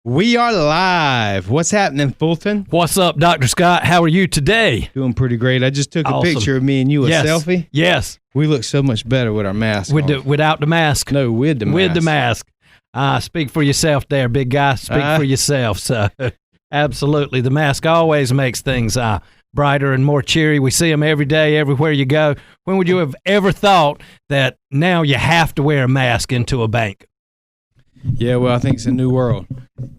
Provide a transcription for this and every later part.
We are live. What's happening, Fulton? What's up, Dr. Scott? How are you today? Doing pretty great. I just took a picture of me and you, a selfie. Yes. We look so much better with our mask on. Without the mask. No, with the mask. With the mask. Speak for yourself there, big guy. Speak for yourself. So, absolutely. The mask always makes things brighter and more cheery. We see them every day, everywhere you go. When would you have ever thought that now you have to wear a mask into a bank? Yeah, well, I think it's a new world.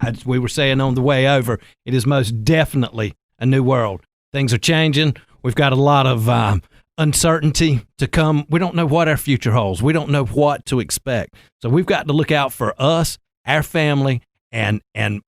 As we were saying on the way over, it is most definitely a new world. Things are changing. We've got a lot of uncertainty to come. We don't know what our future holds. We don't know what to expect. So we've got to look out for us, our family, and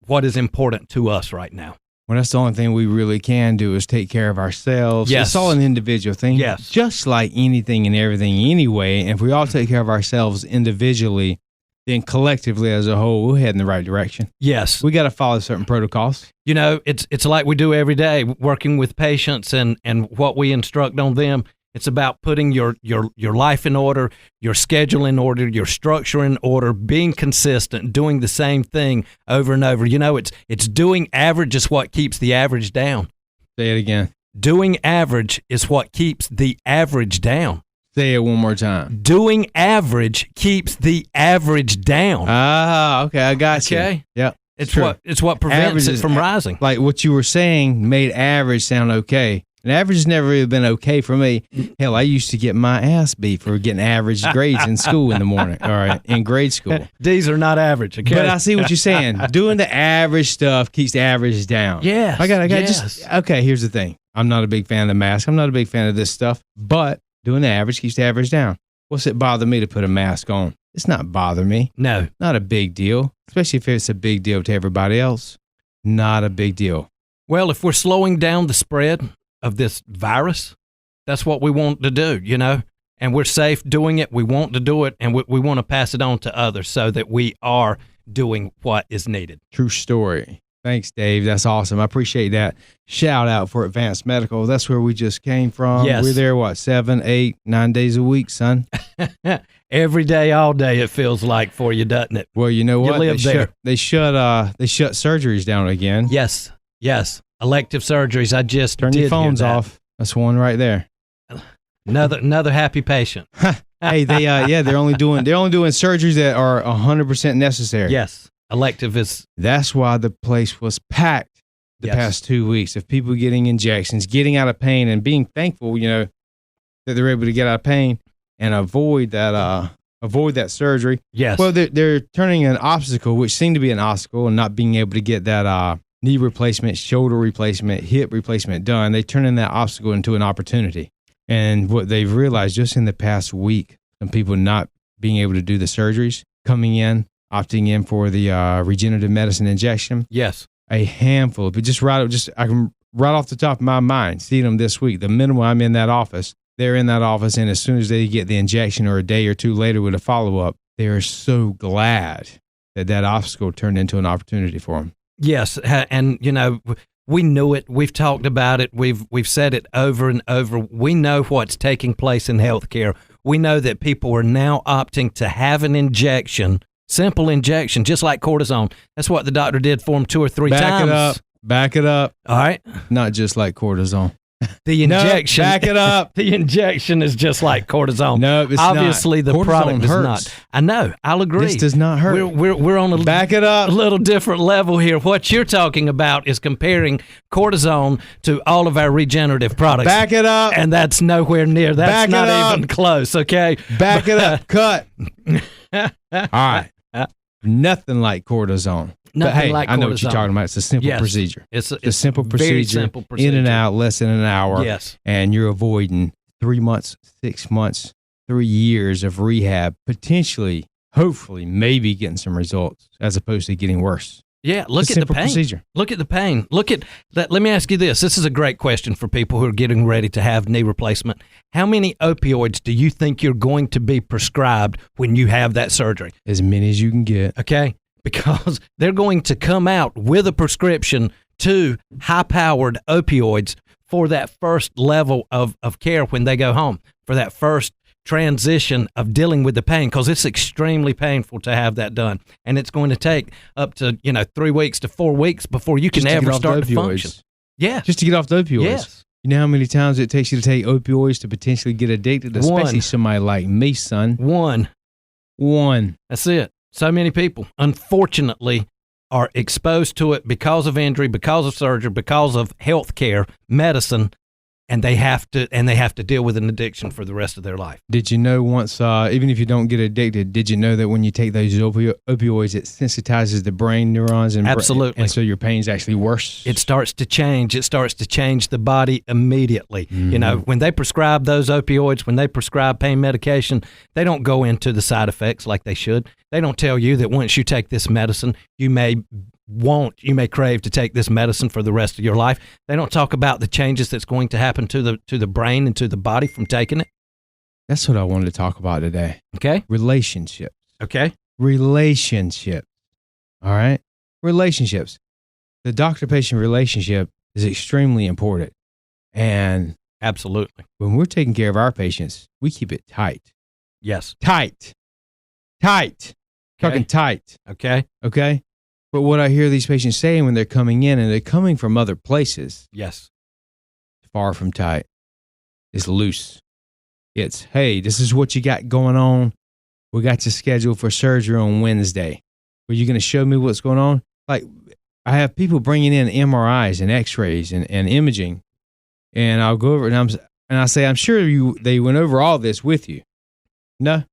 what is important to us right now. Well, that's the only thing we really can do is take care of ourselves. Yes. It's all an individual thing. Yes. Just like anything and everything anyway. And if we all take care of ourselves individually, then collectively as a whole, we'll head in the right direction. Yes. We got to follow certain protocols. You know, it's like we do every day, working with patients and what we instruct on them. It's about putting your life in order, your schedule in order, your structure in order, being consistent, doing the same thing over and over. You know, it's doing average is what keeps the average down. Say it again. Doing average is what keeps the average down. Say it one more time. Doing average keeps the average down. Ah, okay, I got you. Okay? Yeah. It's what prevents it from rising. Like what you were saying made average sound okay. And average has never really been okay for me. Hell, I used to get my ass beat for getting average grades in school in the morning, or in grade school. These are not average, okay? But I see what you're saying. Doing the average stuff keeps the average down. Yes. I got yes. Okay, here's the thing. I'm not a big fan of the mask. I'm not a big fan of this stuff. But doing the average keeps the average down. What's it bother me to put a mask on? It's not bother me. No. Not a big deal. Especially if it's a big deal to everybody else. Not a big deal. Well, if we're slowing down the spread of this virus, that's what we want to do, you know, and we're safe doing it. We want to do it, and we want to pass it on to others so that we are doing what is needed. True story. Thanks, Dave. That's awesome. I appreciate that. Shout out for Advanced Medical. That's where we just came from. Yes. We're there, 7, 8, 9 days a week, son? Every day, all day, it feels like for you, doesn't it? Well, you know what? You live there. They shut surgeries down again. Yes. Elective surgeries. I just turn your phones off. That's one right there. Another happy patient. Hey, they're only doing surgeries that are 100% necessary. Yes, elective is. That's why the place was packed the past 2 weeks of people getting injections, getting out of pain, and being thankful, you know, that they're able to get out of pain and avoid that surgery. Yes. Well, they're turning an obstacle, which seemed to be an obstacle, and not being able to get that knee replacement, shoulder replacement, hip replacement done. They turn in that obstacle into an opportunity. And what they've realized just in the past week, some people not being able to do the surgeries, coming in, opting in for the regenerative medicine injection. Yes. A handful, but I can right off the top of my mind, seeing them this week. The minimum I'm in that office, they're in that office, and as soon as they get the injection or a day or two later with a follow-up, they are so glad that obstacle turned into an opportunity for them. Yes, and you know, we knew it. We've talked about it. We've said it over and over. We know what's taking place in healthcare. We know that people are now opting to have an injection, simple injection, just like cortisone. That's what the doctor did for them 2 or 3 times. Back it up. All right. Not just like cortisone. The injection. No, back it up. The injection is just like cortisone. No, it's obviously not. The cortisone product hurts. does not. I know. I'll agree. This does not hurt. We're on a back it up. A little different level here. What you're talking about is comparing cortisone to all of our regenerative products. Back it up. And that's nowhere near. That's not even close. Okay. Back it up. Cut. All right. Nothing like cortisone. Nothing but hey, like I know cortisone. what you're talking about. It's a simple procedure. It's a simple procedure. Very simple procedure. In and out, less than an hour. Yes. And you're avoiding 3 months, 6 months, 3 years of rehab, potentially, hopefully, maybe getting some results as opposed to getting worse. Yeah, look at the pain. Procedure. Look at the pain. Look at that. Let me ask you this. This is a great question for people who are getting ready to have knee replacement. How many opioids do you think you're going to be prescribed when you have that surgery? As many as you can get. Okay. Because they're going to come out with a prescription to high-powered opioids for that first level of care when they go home, for that first transition of dealing with the pain, because it's extremely painful to have that done, and it's going to take up to 3 weeks to 4 weeks before you can ever start to function. Yeah, just to get off the opioids. Yes. You know how many times it takes you to take opioids to potentially get addicted, especially somebody like me, son. One. That's it. So many people, unfortunately, are exposed to it because of injury, because of surgery, because of health care, medicine, and they have to deal with an addiction for the rest of their life. Did you know once, even if you don't get addicted, did you know that when you take those opioids, it sensitizes the brain neurons? Absolutely. And so your pain's actually worse? It starts to change. It starts to change the body immediately. Mm-hmm. When they prescribe those opioids, when they prescribe pain medication, they don't go into the side effects like they should. They don't tell you that once you take this medicine, you may crave to take this medicine for the rest of your life. They don't talk about the changes that's going to happen to the brain and to the body from taking it. That's what I wanted to talk about today. Okay. Relationships. Okay. Relationships. All right. Relationships. The doctor-patient relationship is extremely important. And absolutely, when we're taking care of our patients, we keep it tight. Yes. Tight. Okay. Talking tight. Okay. Okay. But what I hear these patients saying when they're coming in, and they're coming from other places, yes, far from tight, is loose. It's, hey, this is what you got going on. We got you scheduled for surgery on Wednesday. Are you going to show me what's going on? Like, I have people bringing in MRIs and X-rays and imaging, and I'll go over it, and I say, I'm sure they went over all this with you. No,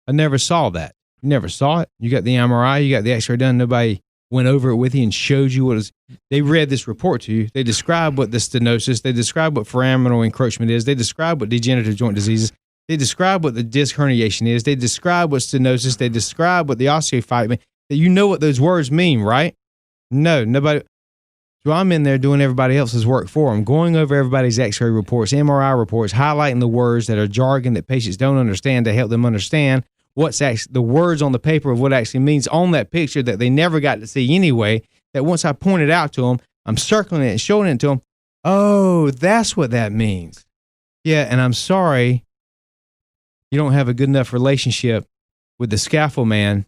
I never saw that. You never saw it. You got the MRI, you got the X-ray done. Nobody went over it with you and showed you what is. They read this report to you. They describe what the stenosis. They describe what foraminal encroachment is. They describe what degenerative joint diseases. They describe what the disc herniation is. They describe what stenosis. They describe what the osteophyte means. You know what those words mean, right? No, nobody. So I'm in there doing everybody else's work for them, going over everybody's X-ray reports, MRI reports, highlighting the words that are jargon that patients don't understand to help them understand what's actually the words on the paper of what actually means on that picture that they never got to see anyway, that once I point it out to them, I'm circling it and showing it to them. Oh, that's what that means. Yeah, and I'm sorry you don't have a good enough relationship with the scaffold man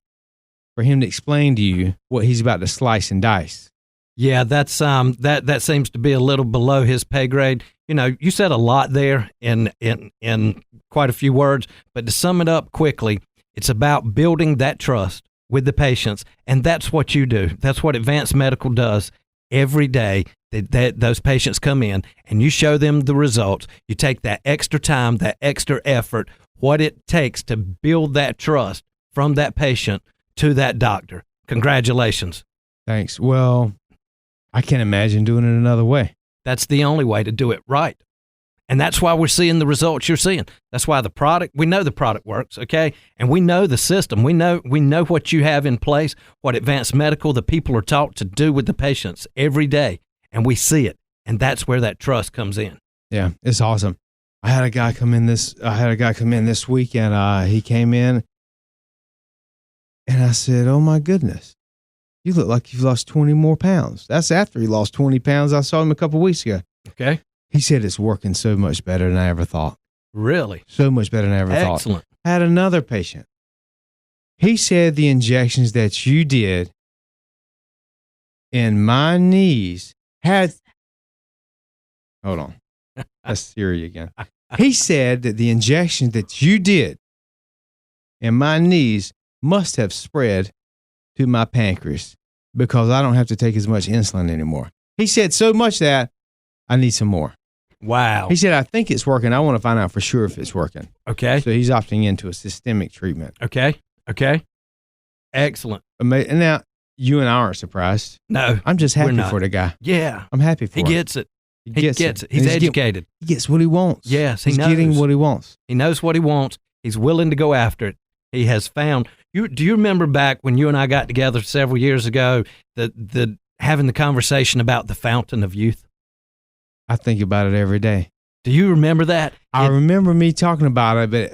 for him to explain to you what he's about to slice and dice. Yeah, that's that seems to be a little below his pay grade. You said a lot there in quite a few words, but to sum it up quickly, it's about building that trust with the patients, and that's what you do. That's what Advanced Medical does every day. That those patients come in, and you show them the results. You take that extra time, that extra effort, what it takes to build that trust from that patient to that doctor. Congratulations. Thanks. Well, I can't imagine doing it another way. That's the only way to do it right. And that's why we're seeing the results you're seeing. That's why we know the product works, okay? And we know the system. We know what you have in place, what Advanced Medical, the people are taught to do with the patients every day. And we see it. And that's where that trust comes in. Yeah, it's awesome. I had a guy come in this week, and he came in, and I said, oh my goodness, you look like you've lost 20 more pounds. That's after he lost 20 pounds. I saw him a couple of weeks ago. Okay. He said it's working so much better than I ever thought. Really? So much better than I ever thought. Excellent. I had another patient. He said the injections that you did in my knees had... Hold on. That's Siri again. He said that the injections that you did in my knees must have spread to my pancreas because I don't have to take as much insulin anymore. He said so much that I need some more. Wow. He said, I think it's working. I want to find out for sure if it's working. Okay. So he's opting into a systemic treatment. Okay. Excellent. And now you and I aren't surprised. No. I'm just happy for the guy. Yeah. I'm happy for him. He gets it. He gets it. He's educated. He gets what he wants. Yes, he's getting what he wants. He knows what he wants. He's willing to go after it. He has found. Do you remember back when you and I got together several years ago, the having the conversation about the fountain of youth? I think about it every day. Do you remember that? I remember me talking about it, but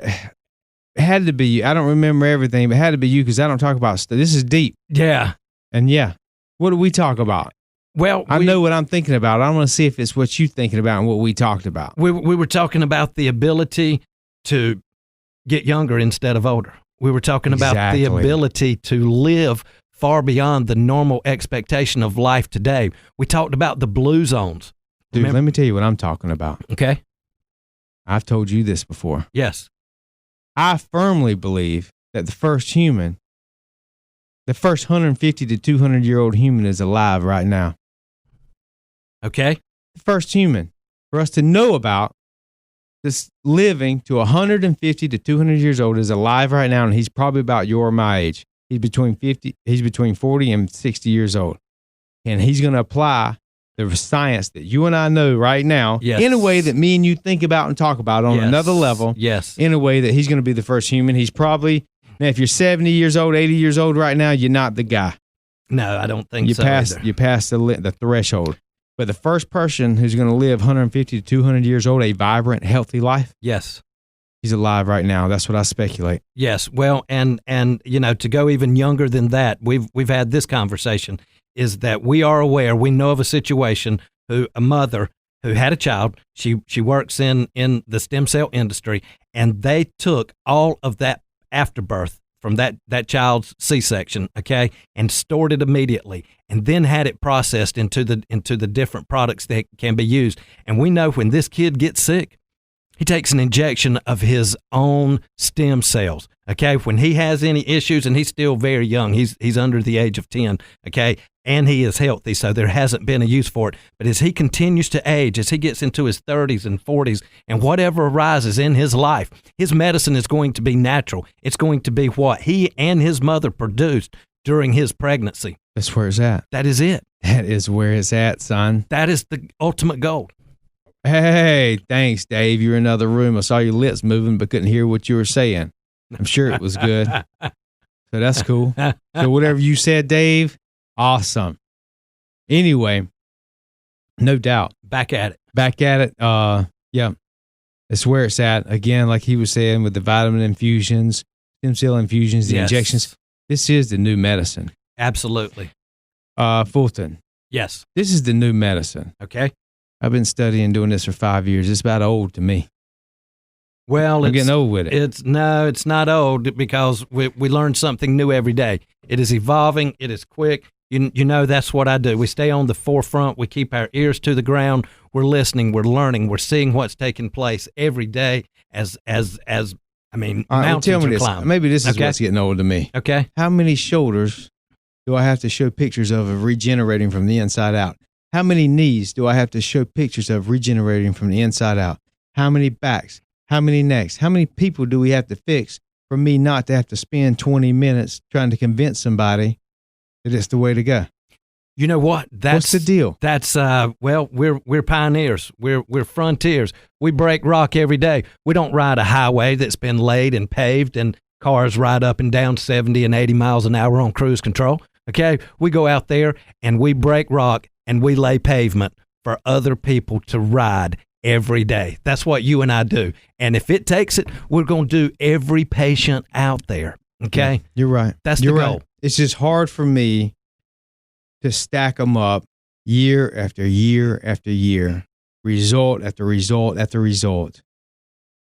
it had to be you. I don't remember everything, but it had to be you because I don't talk about stuff. This is deep. Yeah. And what do we talk about? Well, I know what I'm thinking about. I want to see if it's what you're thinking about and what we talked about. We were talking about the ability to get younger instead of older. We were talking about the Exactly. ability to live far beyond the normal expectation of life today. We talked about the blue zones. Dude, Remember? let me tell you what I'm talking about. Okay. I've told you this before. Yes. I firmly believe that the first 150 to 200-year-old human is alive right now. Okay. The first human for us to know about this living to 150 to 200 years old is alive right now, and he's probably about your or my age. He's between 40 and 60 years old. And he's going to apply the science that you and I know right now in a way that me and you think about and talk about on another level. Yes. In a way that he's going to be the first human. He's probably, now if you're 70 years old, 80 years old right now, you're not the guy. No, I don't think You so. passed the threshold. But the first person who's going to live 150 to 200 years old, a vibrant, healthy life, Yes. he's alive right now. That's what I speculate. Yes. Well, and to go even younger than that, we've had this conversation, is that we are aware, we know of a situation, a mother who had a child, she works in the stem cell industry, and they took all of that afterbirth from that child's C-section, okay, and stored it immediately, and then had it processed into the different products that can be used. And we know when this kid gets sick, he takes an injection of his own stem cells, okay? When he has any issues, and he's still very young, he's under the age of 10, okay? And he is healthy, so there hasn't been a use for it. But as he continues to age, as he gets into his 30s and 40s, and whatever arises in his life, his medicine is going to be natural. It's going to be what he and his mother produced during his pregnancy. That's where it's at. That is it. That is where it's at, son. That is the ultimate goal. Hey, thanks, Dave. You're in another room. I saw your lips moving, but couldn't hear what you were saying. I'm sure it was good. So that's cool. So whatever you said, Dave, awesome. Anyway, no doubt. Back at it. Yeah. That's where it's at. Again, like he was saying, with the vitamin infusions, stem cell infusions, the injections. This is the new medicine. Absolutely. Fulton. Yes. This is the new medicine. Okay. I've been studying, doing this for 5 years. It's about old to me. Well, I'm getting old with it. It's not old, because we learn something new every day. It is evolving. It is quick. You know, that's what I do. We stay on the forefront. We keep our ears to the ground. We're listening. We're learning. We're seeing what's taking place every day as I mean, all right, mountains tell me are this. climbed. Maybe this is what's getting old to me. Okay. How many shoulders do I have to show pictures of regenerating from the inside out? How many knees do I have to show pictures of regenerating from the inside out? How many backs? How many necks? How many people do we have to fix for me not to have to spend 20 minutes trying to convince somebody that it's the way to go? You know what? What's the deal? That's well, we're pioneers. We're frontiers. We break rock every day. We don't ride a highway that's been laid and paved, and cars ride up and down 70 and 80 miles an hour on cruise control. Okay, we go out there and we break rock and we lay pavement for other people to ride every day. That's what you and I do. And if it takes it, we're going to do every patient out there. Okay? You're right. That's You're the right. goal. It's just hard for me to stack them up year after year after year, result after result after result,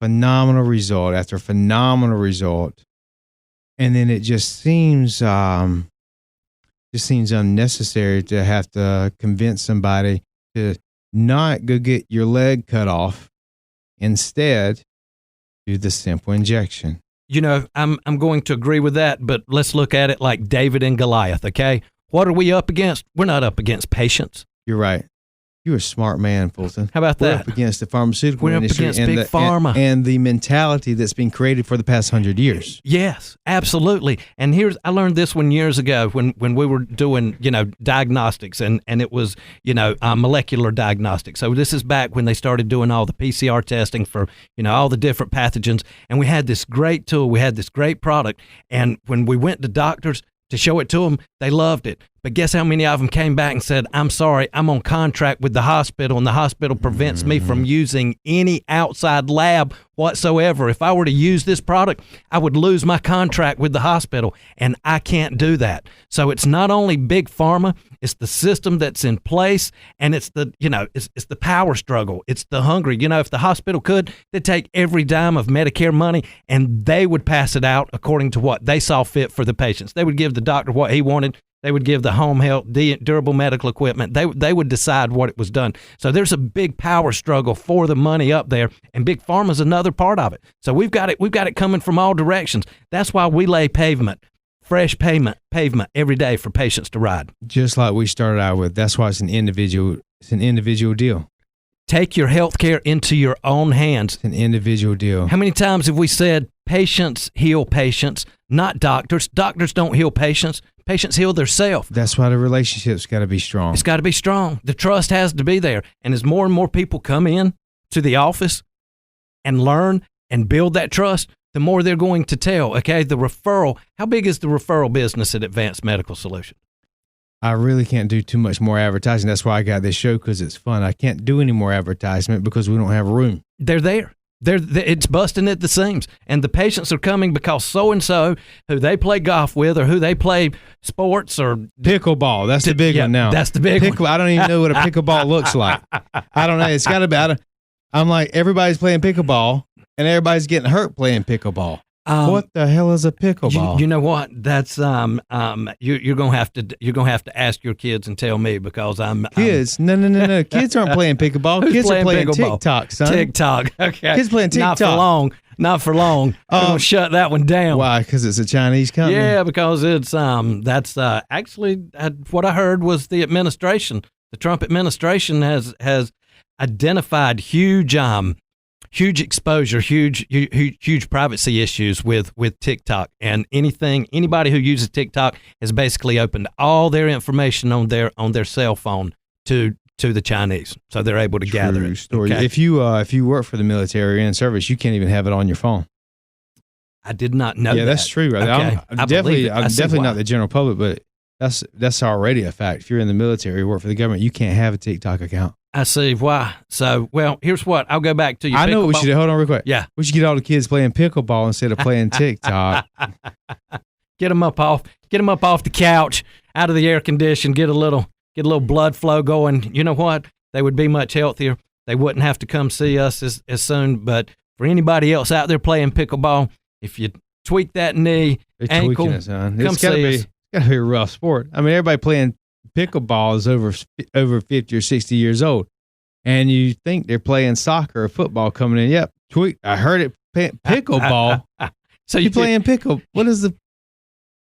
phenomenal result after phenomenal result. And then it just seems unnecessary to have to convince somebody to not go get your leg cut off. Instead, do the simple injection. You know, I'm going to agree with that, but let's look at it like David and Goliath, okay? What are we up against? We're not up against patients. You're right. You're a smart man, Fulton. How about We're that? up against the pharmaceutical industry. We're up against big pharma. And the mentality that's been created for the past 100 years. Yes, absolutely. And I learned this one years ago when we were doing, diagnostics, and it was, molecular diagnostics. So this is back when they started doing all the PCR testing for, all the different pathogens. And we had this great tool. We had this great product. And when we went to doctors to show it to them, they loved it. But guess how many of them came back and said, I'm sorry, I'm on contract with the hospital, and the hospital prevents me from using any outside lab whatsoever. If I were to use this product, I would lose my contract with the hospital, and I can't do that. So it's not only big pharma, it's the system that's in place, and it's the, it's the power struggle. It's the hungry. If the hospital could, they'd take every dime of Medicare money and they would pass it out according to what they saw fit for the patients. They would give the doctor what he wanted. They would give the home health, durable medical equipment. They would decide what it was done. So there's a big power struggle for the money up there, and big pharma's another part of it. So we've got it coming from all directions. That's why we lay fresh pavement every day for patients to ride. Just like we started out with. That's why it's an individual deal. Take your health care into your own hands. It's an individual deal. How many times have we said patients heal patients, not doctors? Doctors don't heal patients. Patients heal themselves. That's why the relationship's got to be strong. It's got to be strong. The trust has to be there. And as more and more people come in to the office and learn and build that trust, the more they're going to tell. Okay, the referral. How big is the referral business at Advanced Medical Solutions? I really can't do too much more advertising. That's why I got this show, because it's fun. I can't do any more advertisement because we don't have room. They're there. It's busting at the seams. And the patients are coming because so-and-so who they play golf with or who they play sports or... Pickleball. That's the big one now. That's the big one. I don't even know what a pickleball looks like. I don't know. It's got to be... I'm like, everybody's playing pickleball and everybody's getting hurt playing pickleball. What the hell is a pickleball? You know what? That's you're gonna have to ask your kids and tell me, because kids. No. Kids aren't playing pickleball. Who's kids playing are playing pickleball? TikTok, son. TikTok. Okay. Kids playing TikTok. Not for long. We're gonna shut that one down. Why? Because it's a Chinese company. Yeah, because it's that's actually what I heard was the Trump administration has identified huge exposure, huge privacy issues with TikTok, and anybody who uses TikTok has basically opened all their information on their cell phone to the Chinese, so they're able to gather it. Story. Okay? If you work for the military or in service, you can't even have it on your phone. I did not know. Yeah, that's true. Right? Okay. I'm definitely not the general public, but that's already a fact. If you're in the military or work for the government, you can't have a TikTok account. I see why. So, well, here's what. I'll go back to you. I know what we should do. Hold on real quick. Yeah. We should get all the kids playing pickleball instead of playing TikTok. Get them up off the couch, out of the air condition, get a little blood flow going. You know what? They would be much healthier. They wouldn't have to come see us as soon. But for anybody else out there playing pickleball, if you tweak that knee, ankle, it, son. Come see us. It's got to be a rough sport. I mean, everybody playing pickleball is over 50 or 60 years old, and you think they're playing soccer or football coming in. Yep, tweak. I heard it. Pickleball. So you playing pickle? What is the?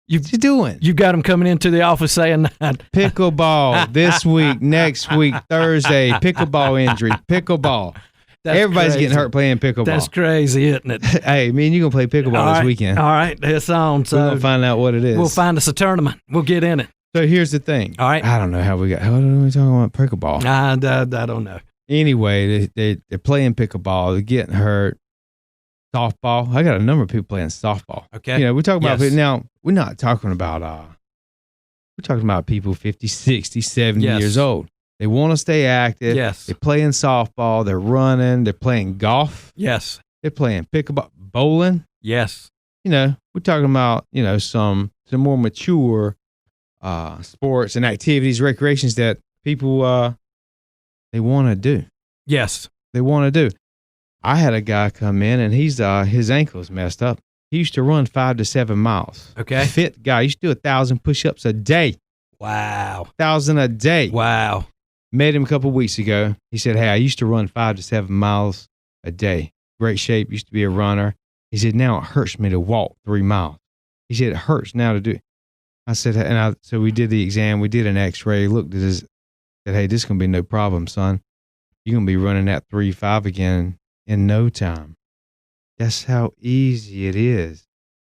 You doing? You got them coming into the office saying that. Pickleball this week, next week, Thursday. Pickleball injury. Pickleball. Everybody's getting hurt playing pickleball. That's crazy, isn't it? Hey, me and you gonna play pickleball this weekend. All right, it's on. So we're gonna find out what it is. We'll find us a tournament. We'll get in it. So here's the thing. All right. I don't know how we got. How are we talking about pickleball? I don't know. Anyway, they're playing pickleball. They're getting hurt. Softball. I got a number of people playing softball. Okay. We're talking about now. We're not talking about. We're talking about people 50, 60, 70 years old. They want to stay active. Yes. They're playing softball. They're running. They're playing golf. Yes. They're playing pickleball, bowling. Yes. We're talking about some more mature sports and activities, recreations that people they want to do. Yes. They want to do. I had a guy come in and he's his ankle's messed up. He used to run 5 to 7 miles. Okay. Fit guy. He used to do 1,000 push-ups a day. Wow. 1,000 a day. Wow. Met him a couple of weeks ago. He said, "Hey, I used to run 5 to 7 miles a day. Great shape. Used to be a runner." He said, "Now it hurts me to walk 3 miles." He said, "It hurts now to do it." I said, so we did the exam. We did an x-ray, looked at his, said, "Hey, this is going to be no problem, son. You're going to be running that 3.5 again in no time." That's how easy it is.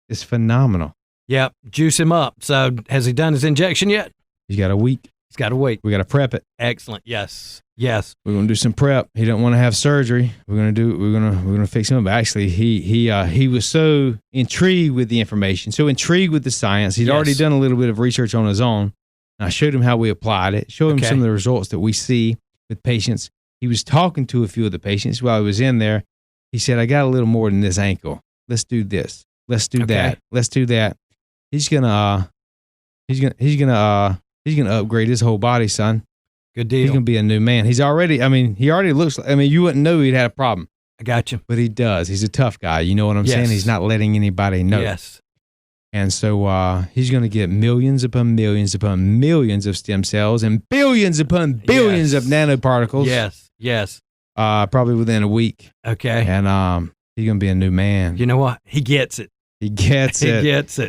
It's phenomenal. Yep. Juice him up. So has he done his injection yet? He's got a week. He's got a week. We got to prep it. Excellent. Yes. Yes. We're going to do some prep. He don't want to have surgery. We're going to fix him up. But actually, he was so intrigued with the information, so intrigued with the science. He'd already done a little bit of research on his own. And I showed him how we applied it, showed him some of the results that we see with patients. He was talking to a few of the patients while he was in there. He said, I got a little more than this ankle. Let's do this. Let's do that. Let's do that. He's gonna upgrade his whole body, son. Good deal. He's gonna be a new man. He already looks like, you wouldn't know he'd had a problem. I got you. But he does. He's a tough guy. You know what I'm saying? He's not letting anybody know. Yes. And so he's going to get millions upon millions upon millions of stem cells and billions upon billions of nanoparticles. Yes. Probably within a week. Okay. And he's going to be a new man. You know what? He gets it. He gets it.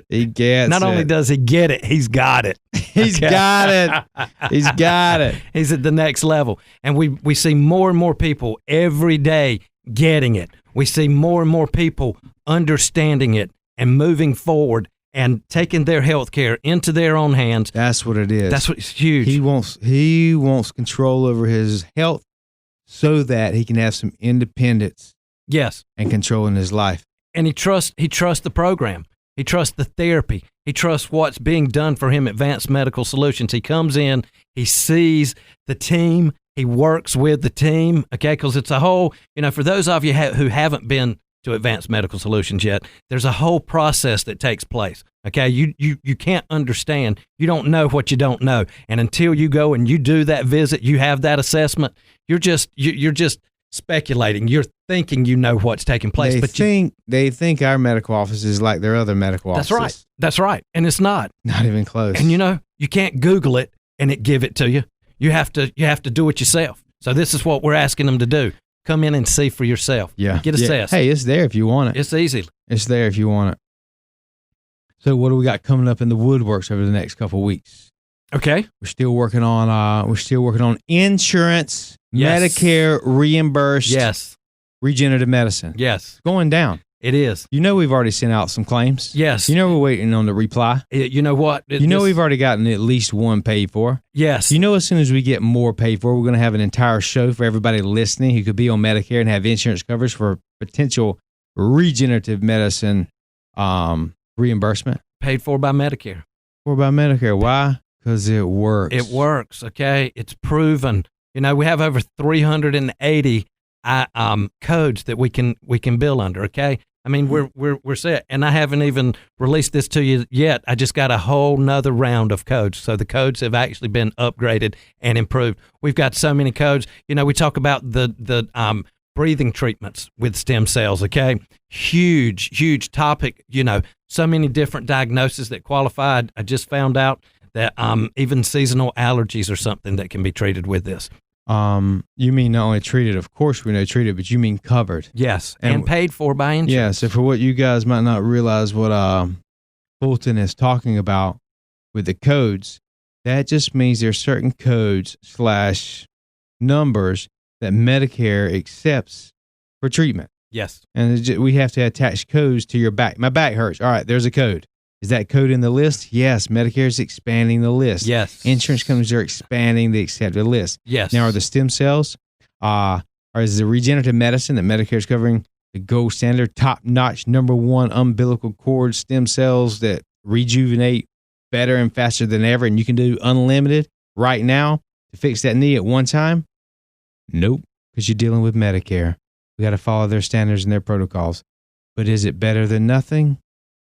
He gets it. Not only does he get it, he's got it. He's got it. He's got it. He's at the next level. And we see more and more people every day getting it. We see more and more people understanding it and moving forward and taking their health care into their own hands. That's what it is. That's what's huge. He wants control over his health so that he can have some independence. Yes. And control in his life. And he trusts the program. He trusts the therapy. He trusts what's being done for him at Advanced Medical Solutions. He comes in, he sees the team, he works with the team, okay? Because it's a whole, for those of you who haven't been to Advanced Medical Solutions yet, there's a whole process that takes place, okay? You can't understand. You don't know what you don't know. And until you go and you do that visit, you have that assessment, you're just speculating. You're thinking you know what's taking place. They think our medical office is like their other medical offices. That's right. And it's not. Not even close. And you can't Google it and it give it to you. You have to do it yourself. So this is what we're asking them to do. Come in and see for yourself. Yeah. Get assessed. Hey, it's there if you want it. It's easy. It's there if you want it. So what do we got coming up in the woodworks over the next couple of weeks? Okay. We're still working on insurance, Medicare reimbursed, regenerative medicine. Yes. Going down. It is. We've already sent out some claims. Yes. We're waiting on the reply. You know what? We've already gotten at least one paid for. Yes. As soon as we get more paid for, we're going to have an entire show for everybody listening who could be on Medicare and have insurance coverage for potential regenerative medicine reimbursement. Paid for by Medicare. Why? Because it works. It works, okay? It's proven. We have over 380 codes that we can bill under, okay? I mean, we're set, and I haven't even released this to you yet. I just got a whole nother round of codes, so the codes have actually been upgraded and improved. We've got so many codes. We talk about the breathing treatments with stem cells, okay? Huge topic. So many different diagnoses that qualify. I just found out that even seasonal allergies are something that can be treated with this. You mean not only treated, of course we know treated, but you mean covered. Yes, and paid for by insurance. Yeah, so for what you guys might not realize what Fulton is talking about with the codes, that just means there's certain codes / numbers that Medicare accepts for treatment. Yes. And we have to attach codes to your back. My back hurts. All right, there's a code. Is that code in the list? Yes. Medicare is expanding the list. Yes. Insurance companies are expanding the accepted list. Yes. Now, are the stem cells, or is the regenerative medicine that Medicare is covering the gold standard, top-notch, #1 umbilical cord stem cells that rejuvenate better and faster than ever, and you can do unlimited right now to fix that knee at one time? Nope, because you're dealing with Medicare. We got to follow their standards and their protocols. But is it better than nothing?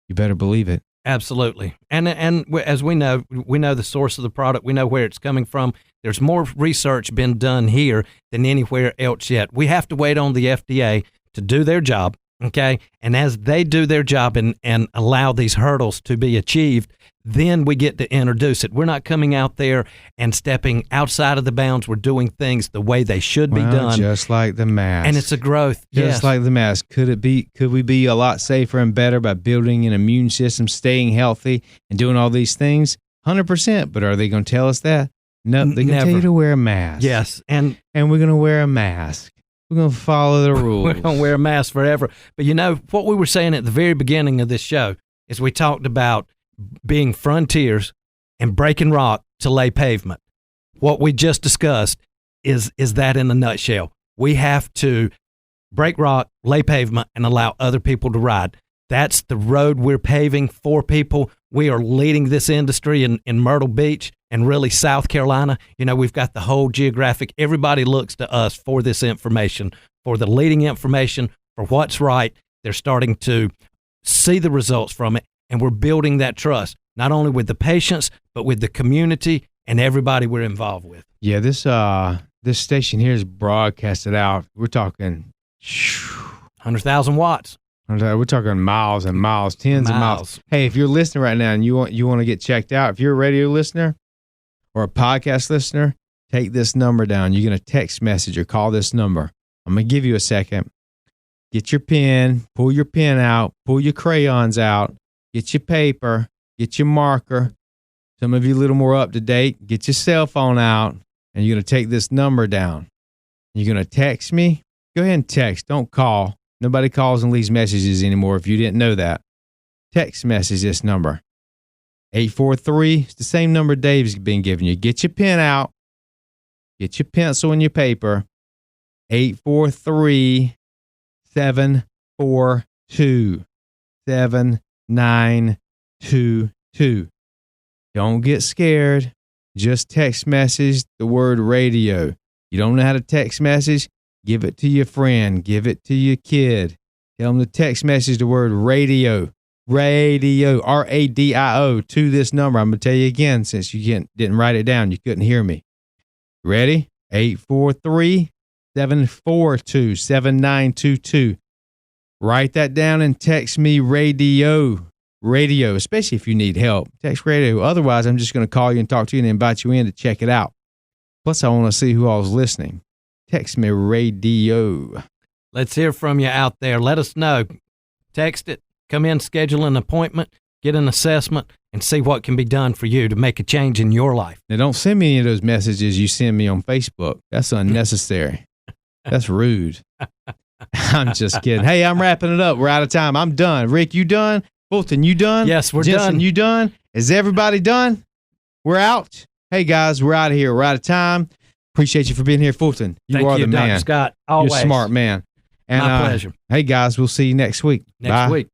You better believe it. Absolutely. And as we know the source of the product. We know where it's coming from. There's more research been done here than anywhere else yet. We have to wait on the FDA to do their job, okay? And as they do their job and allow these hurdles to be achieved, then we get to introduce it. We're not coming out there and stepping outside of the bounds. We're doing things the way they should be done. Just like the mask. And it's a growth. Just like the mask. Could we be a lot safer and better by building an immune system, staying healthy, and doing all these things? 100%. But are they going to tell us that? No, they're going to tell you to wear a mask. Yes. And we're going to wear a mask. We're going to follow the rules. We're going to wear a mask forever. But what we were saying at the very beginning of this show is we talked about being frontiers and breaking rock to lay pavement. What we just discussed is that in a nutshell. We have to break rock, lay pavement, and allow other people to ride. That's the road we're paving for people. We are leading this industry in Myrtle Beach and really South Carolina. You know, we've got the whole geographic. Everybody looks to us for this information, for the leading information, for what's right. They're starting to see the results from it, and we're building that trust, not only with the patients, but with the community and everybody we're involved with. Yeah, this station here is broadcasted out. We're talking 100,000 watts. We're talking miles and miles, tens of miles. Hey, if you're listening right now and you want to get checked out, if you're a radio listener or a podcast listener, take this number down. You're going to text message or call this number. I'm going to give you a second. Get your pen, pull your pen out, pull your crayons out, get your paper, get your marker. Some of you a little more up to date, get your cell phone out, and you're going to take this number down. You're going to text me. Go ahead and text. Don't call. Nobody calls and leaves messages anymore if you didn't know that. Text message this number. 843. It's the same number Dave's been giving you. Get your pen out. Get your pencil and your paper. 843 742 7922. Don't get scared. Just text message the word radio. You don't know how to text message? Give it to your friend. Give it to your kid. Tell them to text message the word radio. Radio. RADIO to this number. I'm going to tell you again since you didn't write it down. You couldn't hear me. Ready? 843-742-7922. Write that down and text me radio. Radio, especially if you need help. Text radio. Otherwise, I'm just going to call you and talk to you and invite you in to check it out. Plus, I want to see who all's listening. Text me radio. Let's hear from you out there. Let us know. Text it. Come in, schedule an appointment, get an assessment, and see what can be done for you to make a change in your life. Now, don't send me any of those messages you send me on Facebook. That's unnecessary. That's rude. I'm just kidding. Hey, I'm wrapping it up. We're out of time. I'm done. Rick, you done? Fulton, you done? Yes, we're Jensen, done. You done? Is everybody done? We're out. Hey, guys, we're out of here. We're out of time. Appreciate you for being here, Fulton. Thank are you, the man. Dr. Scott. Always. You're a smart man. And, my pleasure. Hey, guys, we'll see you next week. Next week.